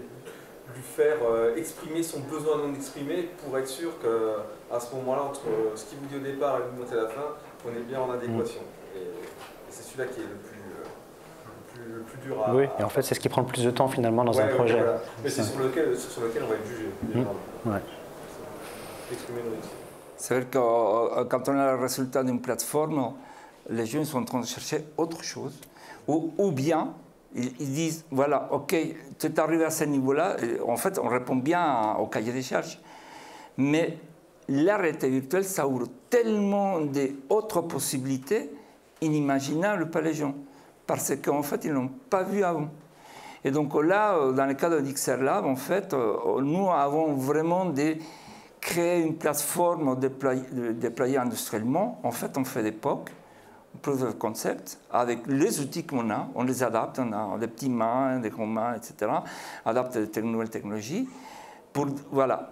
lui faire exprimer son besoin non exprimé pour être sûr qu'à ce moment-là, entre ce qu'il vous dit au départ et vous montez à la fin, on est bien en adéquation. Et c'est celui-là qui est le plus dur à... Oui, et en fait, c'est ce qui prend le plus de temps finalement dans un projet. Voilà. Mais c'est sur lequel on va être jugé. Ouais. Exprimer non exprimé. C'est-à-dire que quand on a le résultat d'une plateforme, les gens sont en train de chercher autre chose. Ou bien, ils disent, voilà, ok, tu es arrivé à ce niveau-là, en fait, on répond bien au cahier des charges. Mais la réalité virtuelle, ça ouvre tellement d'autres possibilités inimaginables par les gens. Parce qu'en fait, ils ne l'ont pas vu avant. Et donc là, dans le cas de DXR-Lab, en fait, nous avons vraiment créer une plateforme déployée industriellement. En fait, on fait des POC, proof of concept, avec les outils qu'on a, on les adapte, on a des petits mains, des grands mains, etc., adapte des nouvelles technologies. Voilà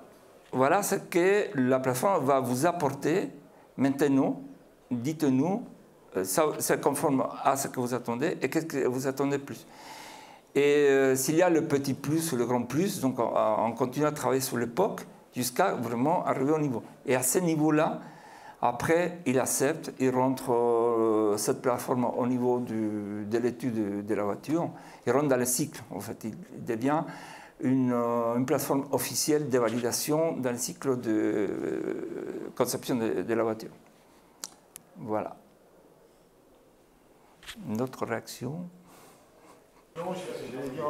ce que la plateforme va vous apporter. Maintenant, dites-nous, c'est conforme à ce que vous attendez et qu'est-ce que vous attendez plus. Et s'il y a le petit plus ou le grand plus, donc on continue à travailler sur le POC, jusqu'à vraiment arriver au niveau. Et à ce niveau-là, après, il accepte, il rentre cette plateforme au niveau de l'étude de la voiture, il rentre dans le cycle. En fait, il devient une plateforme officielle de validation dans le cycle de conception de la voiture. Voilà. Une autre réaction? Non, j'allais dire,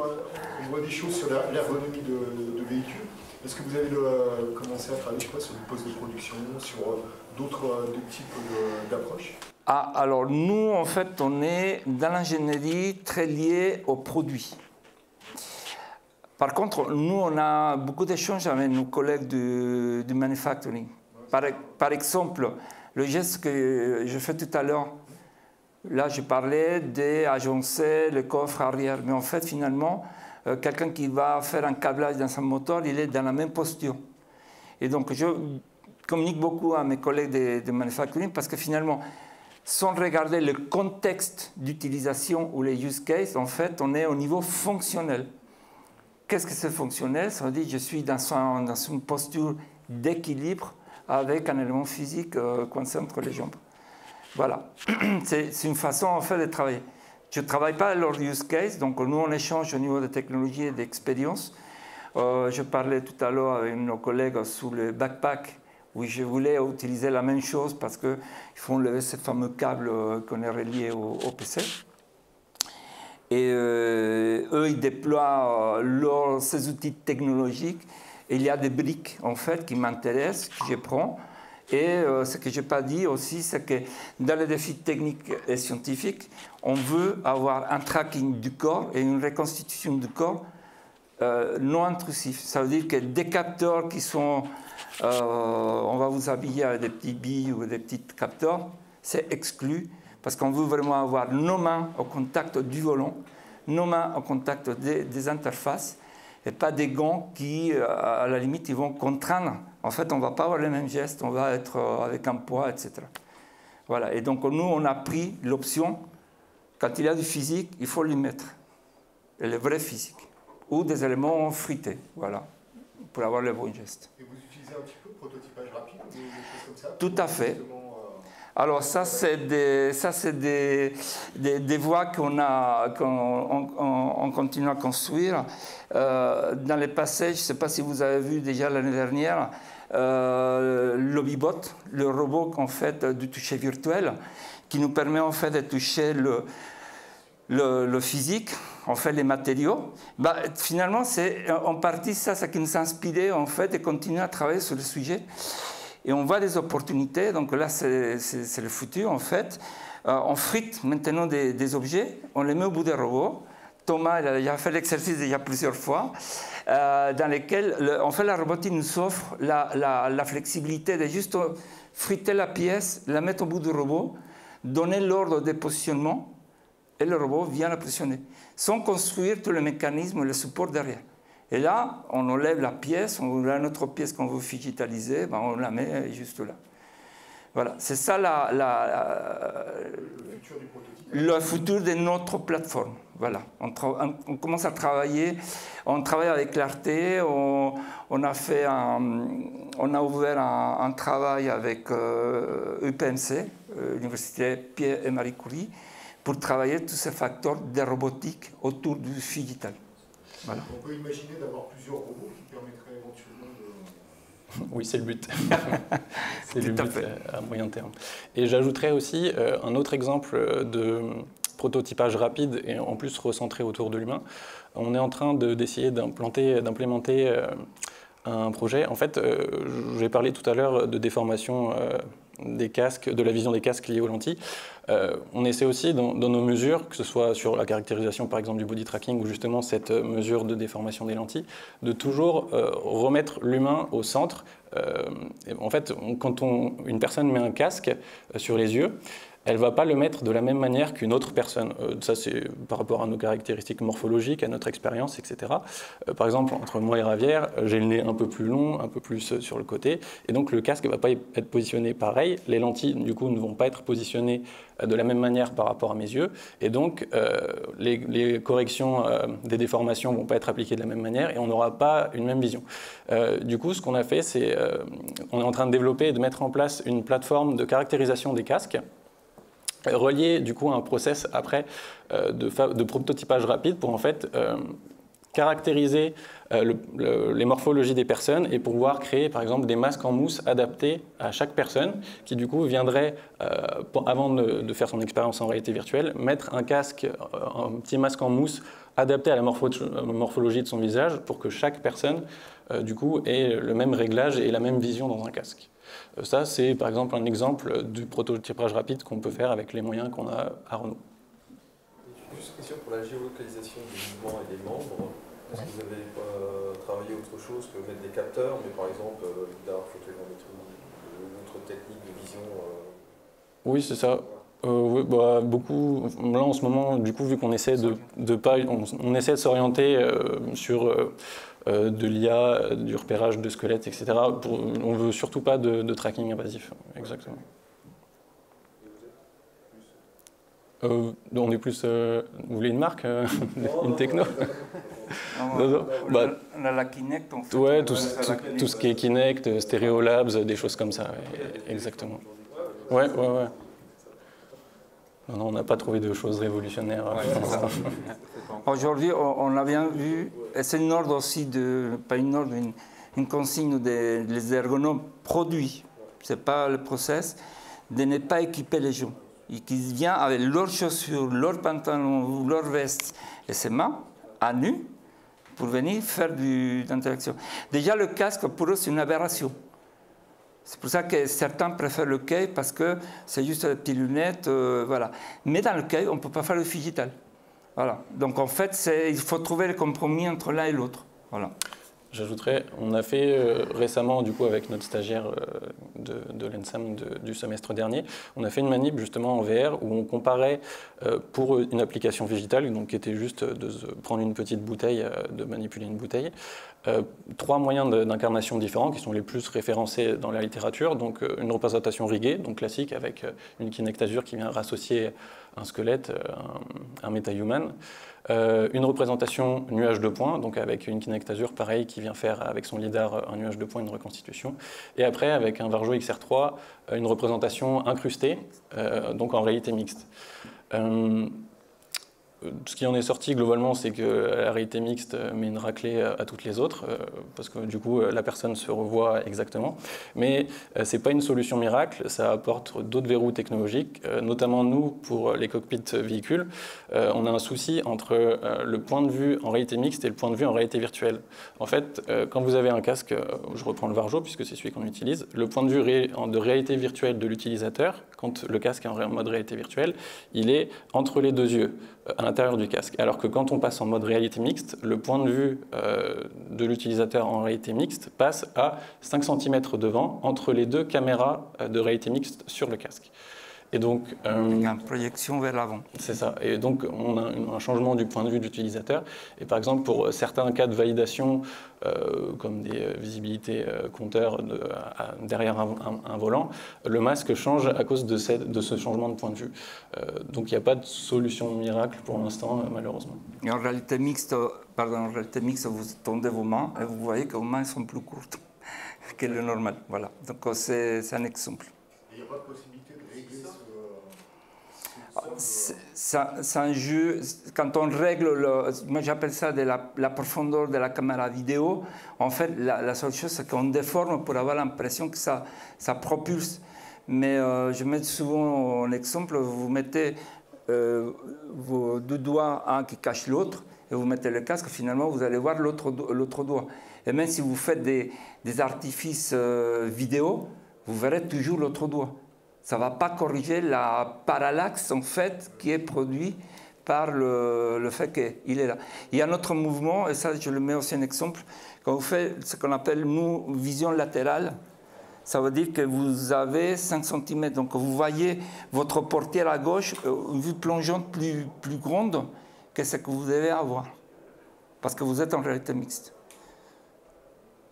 on voit des choses sur l'ergonomie de véhicules. Est-ce que vous avez commencé à travailler, je sais pas, sur des postes de production, sur d'autres types d'approches? Ah, alors nous, en fait, on est dans l'ingénierie très liée aux produits. Par contre, nous, on a beaucoup d'échanges avec nos collègues du manufacturing. Par exemple, le geste que je fais tout à l'heure, là, je parlais d'agencer le coffre arrière. Mais en fait, finalement, quelqu'un qui va faire un câblage dans son moteur, il est dans la même posture. Et donc, je communique beaucoup à mes collègues de manufacturing parce que finalement, sans regarder le contexte d'utilisation ou les use cases, en fait, on est au niveau fonctionnel. Qu'est-ce que c'est fonctionnel? Ça veut dire que je suis dans une posture d'équilibre avec un élément physique coincé entre les jambes. Voilà, c'est une façon en fait de travailler. Je ne travaille pas à leur use case, donc nous on échange au niveau de technologie et d'expérience. Je parlais tout à l'heure avec nos collègues sur le backpack, où je voulais utiliser la même chose parce qu'ils font lever ce fameux câble qu'on est relié au PC. Et eux, ils déploient ces outils technologiques. Et il y a des briques en fait qui m'intéressent, que je prends. Et ce que je n'ai pas dit aussi, c'est que dans les défis techniques et scientifiques, on veut avoir un tracking du corps et une reconstitution du corps non intrusif. Ça veut dire que des capteurs qui sont... on va vous habiller avec des petits billes ou des petits capteurs, c'est exclu parce qu'on veut vraiment avoir nos mains au contact du volant, nos mains au contact des interfaces et pas des gants qui, à la limite, ils vont contraindre. En fait, on ne va pas avoir les mêmes gestes, on va être avec un poids, etc. Voilà. Et donc, nous, on a pris l'option, quand il y a du physique, il faut l'y mettre. Et le vrai physique. Ou des éléments frités, voilà, pour avoir le bon geste. Et vous utilisez un petit peu de prototypage rapide ou des choses comme ça? Tout à fait. Alors ça, c'est des voies qu'on continue à construire. Dans les passages, je ne sais pas si vous avez vu déjà l'année dernière, l'Hobibot, le robot en fait, du toucher virtuel, qui nous permet en fait de toucher le physique, en fait les matériaux. Bah, finalement, c'est en partie ça qui nous a inspiré en fait, de continuer à travailler sur le sujet. Et on voit des opportunités, donc là c'est le futur en fait. On frite maintenant des objets, on les met au bout des robots. Thomas il a déjà fait l'exercice déjà plusieurs fois, dans lesquels en fait la robotique nous offre la flexibilité de juste friter la pièce, la mettre au bout du robot, donner l'ordre de positionnement et le robot vient la positionner, sans construire tout le mécanisme et le support derrière. Et là, on enlève la pièce, on a notre pièce qu'on veut digitaliser, ben on la met juste là. Voilà, c'est ça le futur de notre plateforme. Voilà, on commence à travailler, on travaille avec Clarté, on a ouvert un travail avec UPMC, Université Pierre et Marie Curie, pour travailler tous ces facteurs de robotique autour du digital. Voilà. On peut imaginer d'avoir plusieurs robots qui permettraient éventuellement de... Oui, c'est le but. C'est le but à moyen terme. Et j'ajouterais aussi un autre exemple de prototypage rapide et en plus recentré autour de l'humain. On est en train d'essayer d'implémenter un projet. En fait, j'ai parlé tout à l'heure de déformation des casques, de la vision des casques liés aux lentilles. On essaie aussi dans nos mesures, que ce soit sur la caractérisation par exemple du body tracking ou justement cette mesure de déformation des lentilles, de toujours remettre l'humain au centre. En fait, quand une personne met un casque sur les yeux, elle ne va pas le mettre de la même manière qu'une autre personne. Ça, c'est par rapport à nos caractéristiques morphologiques, à notre expérience, etc. Par exemple, entre moi et Javier, j'ai le nez un peu plus long, un peu plus sur le côté, et donc le casque ne va pas être positionné pareil. Les lentilles, du coup, ne vont pas être positionnées de la même manière par rapport à mes yeux, et donc les corrections des déformations ne vont pas être appliquées de la même manière, et on n'aura pas une même vision. Du coup, ce qu'on a fait, c'est on est en train de développer et de mettre en place une plateforme de caractérisation des casques, relié du coup à un process après de prototypage rapide pour en fait caractériser les morphologies des personnes et pouvoir créer par exemple des masques en mousse adaptés à chaque personne qui du coup viendrait, avant de faire son expérience en réalité virtuelle, mettre un casque, un petit masque en mousse adapté à la morphologie de son visage pour que chaque personne du coup ait le même réglage et la même vision dans un casque. Ça c'est par exemple un exemple du prototypage rapide qu'on peut faire avec les moyens qu'on a à Renault. Juste une question pour la géolocalisation des mouvements et des membres. Est-ce que vous avez travaillé autre chose que mettre des capteurs, mais par exemple lidar, photogrammétrie, d'autres techniques de vision Oui, c'est ça. Oui, bah, beaucoup. Là, en ce moment, du coup, vu qu'on essaie on essaie de s'orienter sur de l'IA, du repérage de squelettes, etc. On veut surtout pas de tracking invasif. Exactement. On est plus. Vous voulez une marque, une techno? Bah, la Kinect, en fait. Ouais, tout ce qui est Kinect, Stereolabs, des choses comme ça. Exactement. Ouais. Non, on n'a pas trouvé de choses révolutionnaires. Aujourd'hui, on a bien vu, et c'est une ordre aussi, pas une ordre, une consigne des ergonomes produits, ce n'est pas le process, de ne pas équiper les gens. Et qu'ils viennent avec leurs chaussures, leurs pantalons, leurs vestes et ses mains à nu pour venir faire d'interaction. Déjà, le casque, pour eux, c'est une aberration. C'est pour ça que certains préfèrent le quai parce que c'est juste des petites lunettes, voilà. Mais dans le quai, on ne peut pas faire le digital. Voilà. Donc en fait, il faut trouver le compromis entre l'un et l'autre. Voilà. J'ajouterais, on a fait récemment, du coup, avec notre stagiaire de l'ENSAM du semestre dernier, on a fait une manip justement en VR où on comparait pour une application végétale, donc qui était juste de prendre une petite bouteille, de manipuler une bouteille, 3 moyens d'incarnation différents qui sont les plus référencés dans la littérature. Donc une représentation riggée, donc classique, avec une kinectasure qui vient rassocier un squelette, un meta-human. Une représentation nuage de points, donc avec une kinectasure pareil qui vient faire avec son lidar un nuage de points, une reconstitution. Et après, avec un Varjo XR3, une représentation incrustée, donc en réalité mixte. Ce qui en est sorti globalement, c'est que la réalité mixte met une raclée à toutes les autres, parce que du coup la personne se revoit exactement. Mais ce n'est pas une solution miracle, ça apporte d'autres verrous technologiques, notamment nous, pour les cockpits véhicules. On a un souci entre le point de vue en réalité mixte et le point de vue en réalité virtuelle. En fait, quand vous avez un casque, je reprends le Varjo puisque c'est celui qu'on utilise, le point de vue de réalité virtuelle de l'utilisateur, quand le casque est en mode réalité virtuelle, il est entre les deux yeux, à l'intérieur du casque. Alors que quand on passe en mode réalité mixte, le point de vue de l'utilisateur en réalité mixte passe à 5 cm devant, entre les deux caméras de réalité mixte sur le casque. Et donc, il y a une projection vers l'avant. C'est ça. Et donc, on a un changement du point de vue de l'utilisateur. Et par exemple, pour certains cas de validation, comme des visibilités compteurs derrière un volant, le masque change à cause de ce changement de point de vue. Donc, il n'y a pas de solution miracle pour l'instant, malheureusement. Et en réalité mixte, vous tendez vos mains et vous voyez que vos mains sont plus courtes que le normal. Voilà. Donc, c'est un exemple. Il n'y a pas de possibilité de régler c'est un jeu, quand on règle, moi j'appelle ça de la profondeur de la caméra vidéo, en fait la seule chose c'est qu'on déforme pour avoir l'impression que ça propulse. Mais je mets souvent un exemple, vous mettez vos 2 doigts, un qui cache l'autre, et vous mettez le casque, finalement vous allez voir l'autre doigt. Et même si vous faites des artifices vidéo, vous verrez toujours l'autre doigt. Ça ne va pas corriger la parallaxe en fait qui est produit par le fait qu'il est là. Il y a un autre mouvement, et ça je le mets aussi un exemple, quand vous faites ce qu'on appelle nous vision latérale, ça veut dire que vous avez 5 cm, donc vous voyez votre portière à gauche, une vue plongeante plus grande que ce que vous devez avoir, parce que vous êtes en réalité mixte.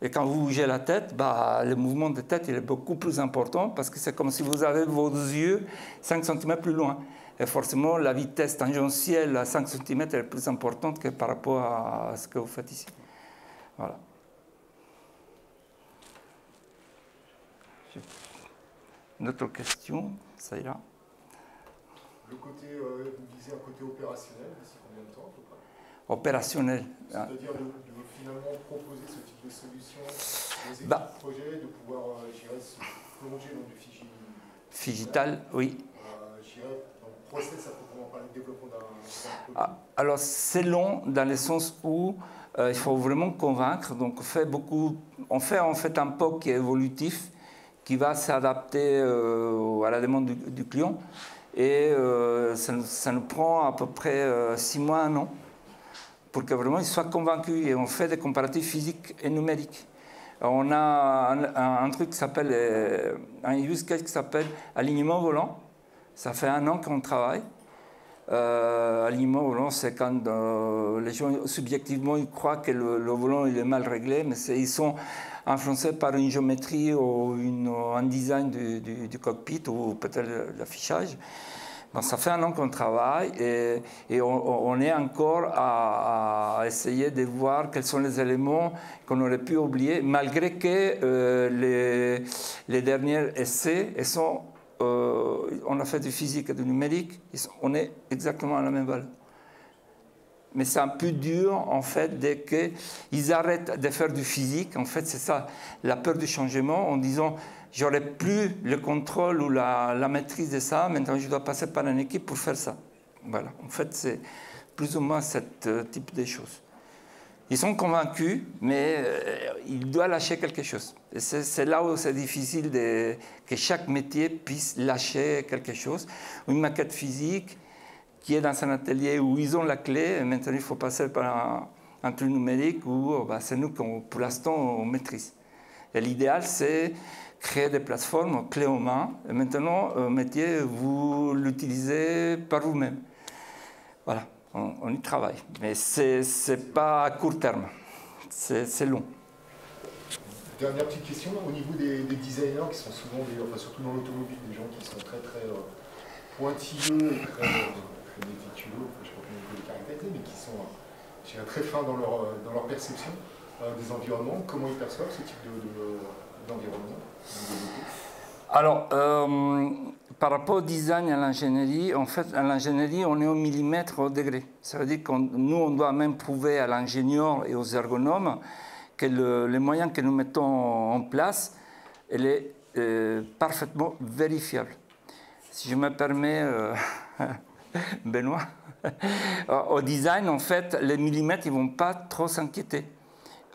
Et quand vous bougez la tête, le mouvement de tête il est beaucoup plus important parce que c'est comme si vous avez vos yeux 5 cm plus loin. Et forcément, la vitesse tangentielle à 5 cm est plus importante que par rapport à ce que vous faites ici. Voilà. Une autre question, ça ira. Le côté, vous visez un côté opérationnel d'ici combien de temps à peu près? Opérationnel. C'est-à-dire de finalement proposer ce type de solution aux équipes de projet, de pouvoir, je dirais, se plonger dans du Figital, oui. Je dirais, dans le process à proprement parler de développement d'un produit. Alors c'est long dans le sens où il faut vraiment convaincre. Donc on fait en fait un POC qui est évolutif, qui va s'adapter à la demande du client. Et ça nous prend à peu près 6 mois, 1 an, pour que vraiment il soit convaincu. Et on fait des comparatifs physiques et numériques. On a un truc qui s'appelle, un use case qui s'appelle alignement volant. Ça fait 1 an qu'on travaille. Alignement volant, c'est quand les gens subjectivement ils croient que le volant il est mal réglé, mais ils sont influencés par une géométrie ou un design du cockpit ou peut-être l'affichage. Bon, ça fait 1 an qu'on travaille et on est encore à essayer de voir quels sont les éléments qu'on aurait pu oublier, malgré que les derniers essais on a fait du physique et du numérique, on est exactement à la même valeur. Mais c'est un peu dur, en fait, dès qu'ils arrêtent de faire du physique. En fait, c'est ça, la peur du changement, en disant, j'aurai plus le contrôle ou la maîtrise de ça, maintenant je dois passer par une équipe pour faire ça. Voilà, en fait, c'est plus ou moins ce type de choses. Ils sont convaincus, mais ils doivent lâcher quelque chose. Et c'est là où c'est difficile que chaque métier puisse lâcher quelque chose. Une maquette physique qui est dans un atelier où ils ont la clé, et maintenant il faut passer par un truc numérique où c'est nous qui, pour l'instant, on maîtrise. Et l'idéal, c'est créer des plateformes clés en main. Et maintenant, le métier, vous l'utilisez par vous-même. Voilà. On y travaille, mais ce n'est pas à court terme, c'est long. Dernière petite question, au niveau des designers qui sont souvent, surtout dans l'automobile, des gens qui sont très pointilleux et très méticuleux, je ne sais pas comment les caractériser, mais qui sont très fins dans leur perception des environnements. Comment ils perçoivent ce type d'environnement? Alors, par rapport au design et à l'ingénierie, en fait, à l'ingénierie, on est au millimètre au degré. Ça veut dire que nous, on doit même prouver à l'ingénieur et aux ergonomes que les moyens que nous mettons en place, elle est parfaitement vérifiable. Si je me permets, Benoît, au design, en fait, les millimètres, ils ne vont pas trop s'inquiéter.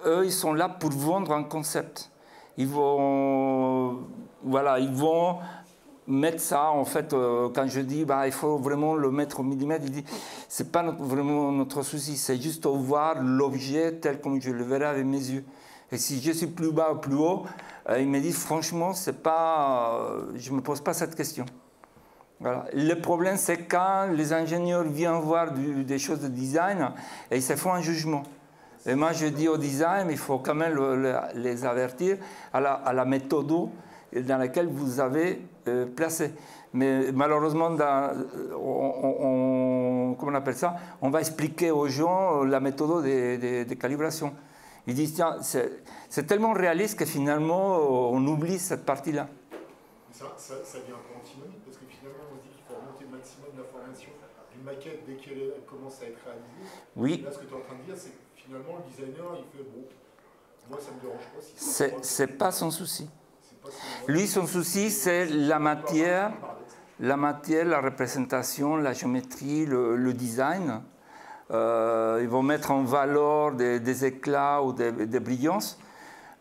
Eux, ils sont là pour vendre un concept. Ils vont mettre ça, en fait, quand je dis il faut vraiment le mettre au millimètre, il dit c'est pas vraiment notre souci, c'est juste voir l'objet tel comme je le verrai avec mes yeux. Et si je suis plus bas ou plus haut, il me dit franchement, je ne me pose pas cette question. Voilà. Le problème, c'est quand les ingénieurs viennent voir des choses de design et ils se font un jugement. Et moi, je dis au design, il faut quand même les avertir à la méthode dans laquelle vous avez placé. Mais malheureusement, comment on appelle ça, on va expliquer aux gens la méthode de calibration. Ils disent, tiens, c'est tellement réaliste que finalement, on oublie cette partie-là. Ça devient un peu antinomique, parce que finalement, on se dit qu'il faut remonter le maximum d'informations d'une maquette dès qu'elle commence à être réalisée. Oui. Et là, ce que tu es en train de dire, c'est que finalement, le designer, il fait, bon, moi, ça ne me dérange pas. Si c'est pas son souci. Lui, son souci, c'est la matière, la représentation, la géométrie, le design. Ils vont mettre en valeur des éclats ou des brillances.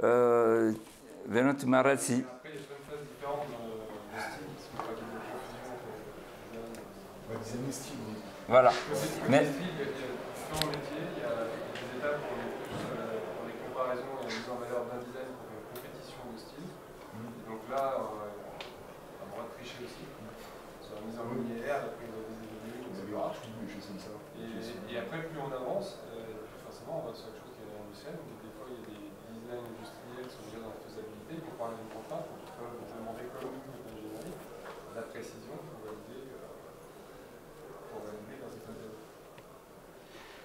Benoît, tu m'arrêtes si... Après, il y a plein de phases différentes de style, parce qu'il faut pas qu'il y ait de confusion. Design style, oui. Voilà. Mais... Il y a différents métiers, il y a des étapes pour les comparaisons et la mise en valeur d'un design pour une compétition de style. Et donc là, on a le droit de tricher aussi. Sur la mise en linéaire, après on a des évolutions, etc. Et après, plus on avance, forcément, on va sur quelque chose qui est industriel. Donc des fois, il y a des designs industriels qui sont déjà dans la faisabilité. Il faut parler d'une contrainte, donc il faut demander comme l'ingénierie la précision pour valider dans cette méthode.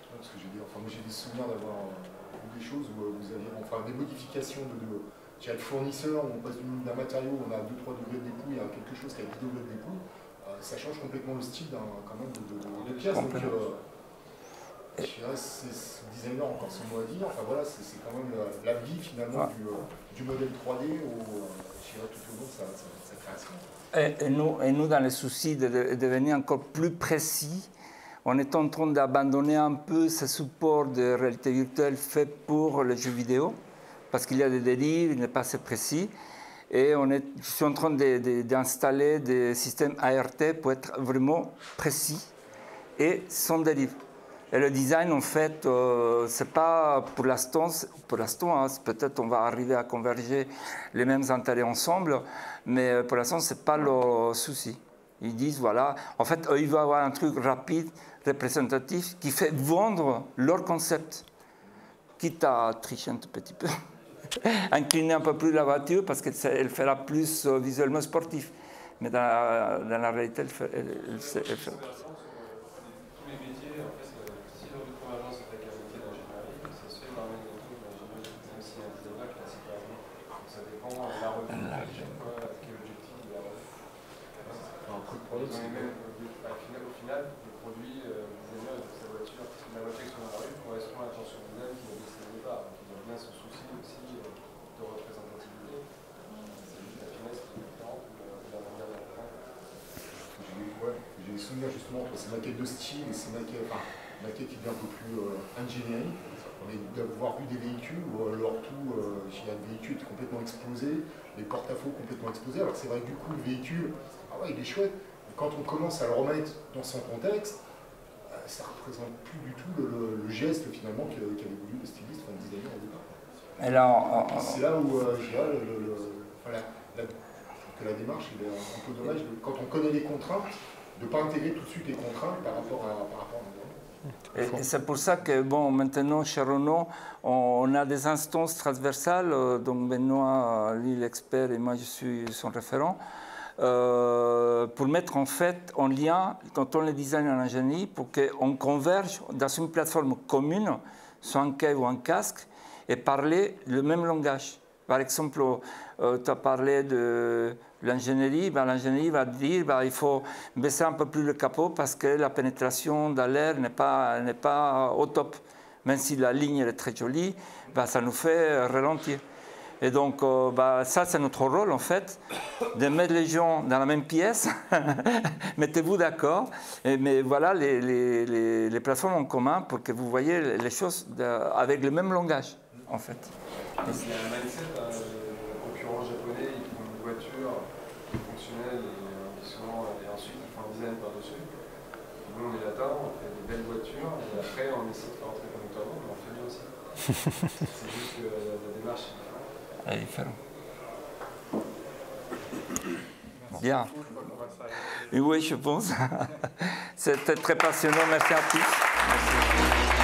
Parce que moi j'ai des souvenirs d'avoir vu des choses où vous aviez des modifications de fournisseurs, où on passe d'un matériau où on a 2-3 degrés de dépouille à quelque chose qui a 10 degrés de dépouille. ça change complètement le style quand même de pièce. Donc, je dirais, c'est designer, encore ce mot à dire. Enfin voilà, c'est quand même la vie finalement du modèle 3D je dirais, tout au long de sa création. Et nous, dans le souci de devenir encore plus précis, on est en train d'abandonner un peu ce support de réalité virtuelle fait pour les jeux vidéo, parce qu'il y a des délires, il n'est pas assez précis. Et je suis en train d'installer des systèmes ART pour être vraiment précis et sans dérive. Et le design, en fait, c'est pas pour l'instant, hein, peut-être on va arriver à converger les mêmes intérêts ensemble, mais pour l'instant, c'est pas le souci. Ils disent, voilà, en fait, eux, ils veulent avoir un truc rapide, représentatif, qui fait vendre leur concept, quitte à tricher un tout petit peu, incliner un peu plus la voiture, parce qu'elle fera plus visuellement sportif. Mais dans la réalité, elle fait Au final, le produit designer de sa voiture, la voiture sur la rue correspond à l'attention humaine qui ne dessinait pas. Donc il a bien ce souci aussi de représentativité. C'est juste la finesse qui est différente de la manière de la faire. J'ai des souvenirs justement entre ces maquettes de style et ces maquettes, maquettes qui deviennent un peu plus ingénierie. D'avoir vu des véhicules où leur tout, il y a un véhicule complètement explosé, les porte-à-faux complètement explosés. Alors c'est vrai que du coup le véhicule, il est chouette. Quand on commence à le remettre dans son contexte, ça ne représente plus du tout le geste finalement qu'avait voulu le styliste, le designer au départ. C'est là où je dirais que la démarche est un peu dommage, quand on connaît les contraintes, de ne pas intégrer tout de suite les contraintes par rapport à Et c'est pour ça que maintenant chez Renault, on a des instances transversales, donc Benoît, lui l'expert et moi je suis son référent, pour mettre en fait en lien, quand on le design en ingénierie, pour qu'on converge dans une plateforme commune, soit un quai ou un casque, et parler le même langage. Par exemple, tu as parlé de l'ingénierie, l'ingénierie va dire il faut baisser un peu plus le capot parce que la pénétration dans l'air n'est pas au top. Même si la ligne est très jolie, ça nous fait ralentir. Et donc, ça, c'est notre rôle, en fait, de mettre les gens dans la même pièce. Mettez-vous d'accord. Mais voilà les plateformes en commun pour que vous voyez les choses avec le même langage, en fait. Il y a un mindset, concurrent japonais, ils font une voiture fonctionnelle et ensuite ils font un design par-dessus. Nous, on est là-dedans, on fait des belles voitures et après on essaie de faire entrer connectoirement, mais on fait bien aussi. C'est juste que la démarche est différente. Elle est différente. Bien. Oui, je pense. C'était très passionnant. Merci à tous. Merci.